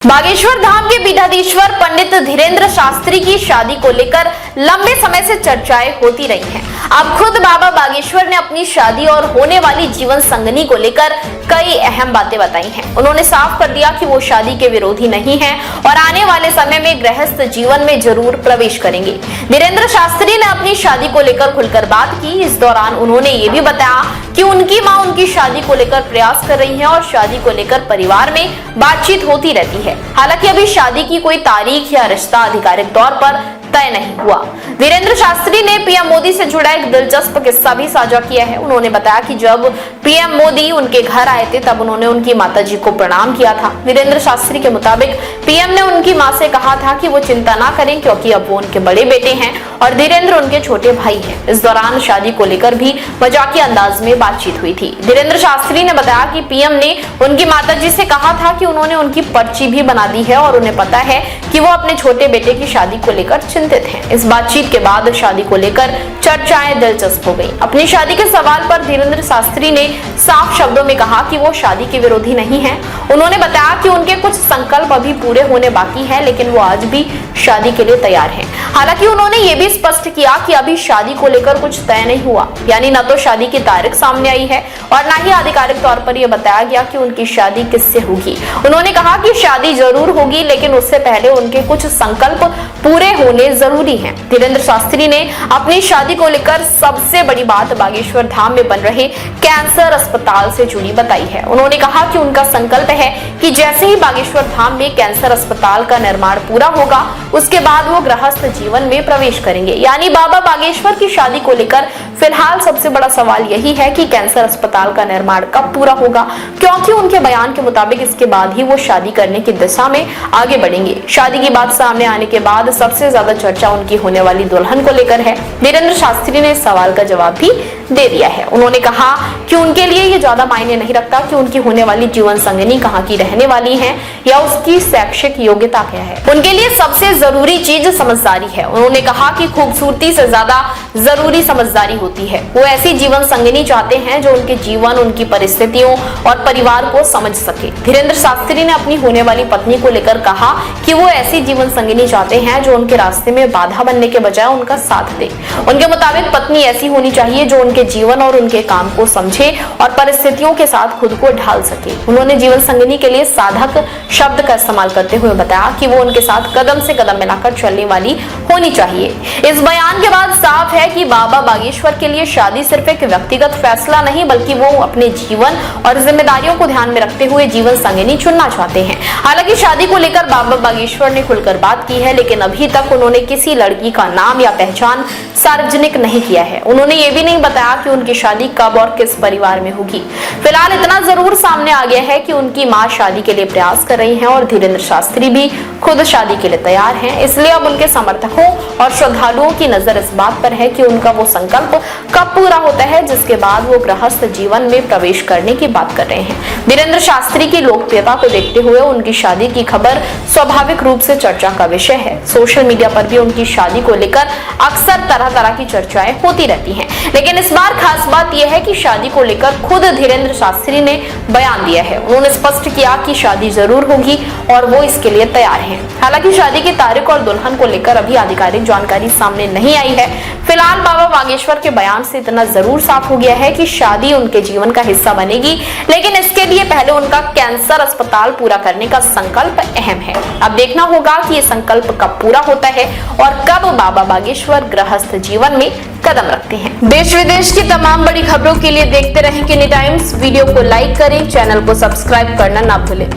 बागेश्वर धाम के पीठाधीश्वर पंडित धीरेन्द्र शास्त्री की शादी को लेकर लंबे समय से चर्चाएं होती रही हैं। अब खुद बाबा बागेश्वर ने अपनी शादी और होने वाली जीवन संगनी को लेकर कई अहम बातें बताई हैं। उन्होंने साफ कर दिया कि वो शादी के विरोधी नहीं हैं और आने वाले समय में गृहस्थ जीवन में जरूर प्रवेश करेंगे। धीरेन्द्र शास्त्री ने अपनी शादी को लेकर खुलकर बात की। इस दौरान उन्होंने ये भी बताया कि उनकी मां उनकी शादी को लेकर प्रयास कर रही हैं और शादी को लेकर परिवार में बातचीत होती रहती है। हालांकि अभी शादी की कोई तारीख या रिश्ता आधिकारिक तौर पर तय नहीं हुआ। धीरेन्द्र शास्त्री ने पीएम मोदी से जुड़ा एक दिलचस्प किस्सा भी साझा किया है। उन्होंने बताया कि जब पीएम मोदी उनके घर आए थे तब उन्होंने उनकी माताजी को प्रणाम किया था। धीरेन्द्र शास्त्री के मुताबिक पीएम ने उनकी मां से कहा था कि वो चिंता ना करें क्योंकि अब वो उनके बड़े बेटे हैं और धीरेन्द्र उनके छोटे भाई हैं। इस दौरान शादी को लेकर भी मजाकिया अंदाज में बातचीत हुई थी। धीरेन्द्र शास्त्री ने बताया कि पीएम ने उनकी माताजी से कहा था कि उन्होंने उनकी पर्ची भी बना दी है और उन्हें पता है कि वो अपने छोटे बेटे की शादी को लेकर चिंतित हैं। इस बातचीत के बाद शादी को लेकर चर्चाएं दिलचस्प हो गई। अपनी शादी के सवाल पर धीरेन्द्र शास्त्री ने साफ शब्दों में कहा कि वो शादी के विरोधी नहीं हैं। उन्होंने बताया कि उनके कुछ संकल्प अभी पूरे होने बाकी हैं, लेकिन वो आज भी शादी के लिए तैयार हैं। हालांकि उन्होंने ये भी स्पष्ट किया कि अभी शादी को लेकर कुछ तय नहीं हुआ, यानी न तो शादी की तारीख सामने आई है और न ही आधिकारिक तौर पर यह बताया गया कि उनकी शादी किससे होगी। उन्होंने कहा कि शादी जरूर होगी, लेकिन उससे पहले उनके कुछ संकल्प पूरे होने जरूरी हैं। धीरेन्द्र शास्त्री ने अपनी शादी को लेकर सबसे बड़ी बात बागेश्वर धाम में बन रहे कैंसर अस्पताल से जुड़ी बताई है। उन्होंने कहा कि उनका संकल्प है कि जैसे ही बागेश्वर धाम में कैंसर अस्पताल का निर्माण पूरा होगा उसके बाद वो गृहस्थ जीवन में प्रवेश करेंगे। यानी बाबा बागेश्वर की शादी को लेकर फिलहाल सबसे बड़ा सवाल यही है कि कैंसर अस्पताल का निर्माण कब पूरा होगा, क्योंकि उनके बयान के मुताबिक इसके बाद ही वो शादी करने की दिशा में आगे बढ़ेंगे। शादी की बात सामने आने के बाद सबसे ज्यादा चर्चा उनकी होने वाली दुल्हन को लेकर है। धीरेन्द्र शास्त्री ने इस सवाल का जवाब भी दे दिया है। उन्होंने कहा कि उनके लिए ये ज्यादा मायने नहीं रखता कि उनकी होने वाली जीवन संगनी कहाँ की रहने वाली है या उसकी शैक्षिक योग्यता क्या है। उनके लिए सबसे जरूरी चीज समझदारी है। उन्होंने कहा कि खूबसूरती से ज्यादा जरूरी समझदारी होती है। वो ऐसी जीवन संगनी चाहते हैं जो उनके जीवन, उनकी परिस्थितियों और परिवार को समझ सके। धीरेन्द्र शास्त्री ने अपनी होने वाली पत्नी को लेकर कहा कि वो ऐसी जीवन संगनी चाहते हैं जो उनके रास्ते में बाधा बनने के बजाय उनका साथ दे। उनके मुताबिक पत्नी ऐसी होनी चाहिए जो उनके जीवन और उनके काम को समझे और परिस्थितियों के साथ खुद को ढाल सके। उन्होंने जीवन संगनी के लिए साधक शब्द का इस्तेमाल करते हुए बताया कि वो उनके साथ कदम से कदम मिलाकर चलने वाली होनी चाहिए। इस बयान के बाद साफ है कि बाबा बागेश्वर के लिए शादी सिर्फ एक व्यक्तिगत फैसला नहीं, बल्कि वो अपने जीवन और जिम्मेदारियों को ध्यान में रखते हुए जीवन संगनी चुनना चाहते हैं। हालांकि शादी को लेकर बाबा बागेश्वर ने खुलकर बात की है, लेकिन अभी तक उन्होंने किसी लड़की का नाम या पहचान सार्वजनिक नहीं किया है। उन्होंने ये भी नहीं बताया कि उनकी शादी कब और किस परिवार में होगी। फिलहाल इतना जरूर सामने आ गया है कि उनकी मां शादी के लिए प्रयास कर रही हैं और धीरेन्द्र शास्त्री भी खुद शादी के लिए तैयार हैं। इसलिए अब उनके समर्थकों और श्रद्धालुओं की नजर इस बात पर है कि उनका वो संकल्प कब पूरा होता है जिसके बाद वो गृहस्थ जीवन में प्रवेश करने की बात कर रहे हैं। धीरेन्द्र शास्त्री की लोकप्रियता को देखते हुए उनकी शादी की खबर स्वाभाविक रूप से चर्चा का विषय है। सोशल मीडिया पर भी उनकी शादी को लेकर अक्सर तरह तरह की चर्चाएं होती रहती हैं, लेकिन इस बार खास बात यह है कि शादी को लेकर खुद धीरेन्द्र शास्त्री ने बयान दिया है। उन्होंने स्पष्ट किया कि शादी जरूर होगी और वो इसके लिए तैयार हैं। हालांकि शादी की तारीख और दुल्हन को लेकर अभी आधिकारिक जानकारी सामने नहीं आई है। फिलहाल बाबा बागेश्वर के बयान से इतना जरूर साफ हो गया है कि शादी उनके जीवन का हिस्सा बनेगी, लेकिन इसके लिए पहले उनका कैंसर अस्पताल पूरा करने का संकल्प अहम है। अब देखना होगा कि ये संकल्प कब पूरा होता है और कब बाबा बागेश्वर गृहस्थ जीवन में कदम रखते हैं। देश विदेश की तमाम बड़ी खबरों के लिए देखते रहें किनी टाइम्स। वीडियो को लाइक करें, चैनल को सब्सक्राइब करना ना भूलें।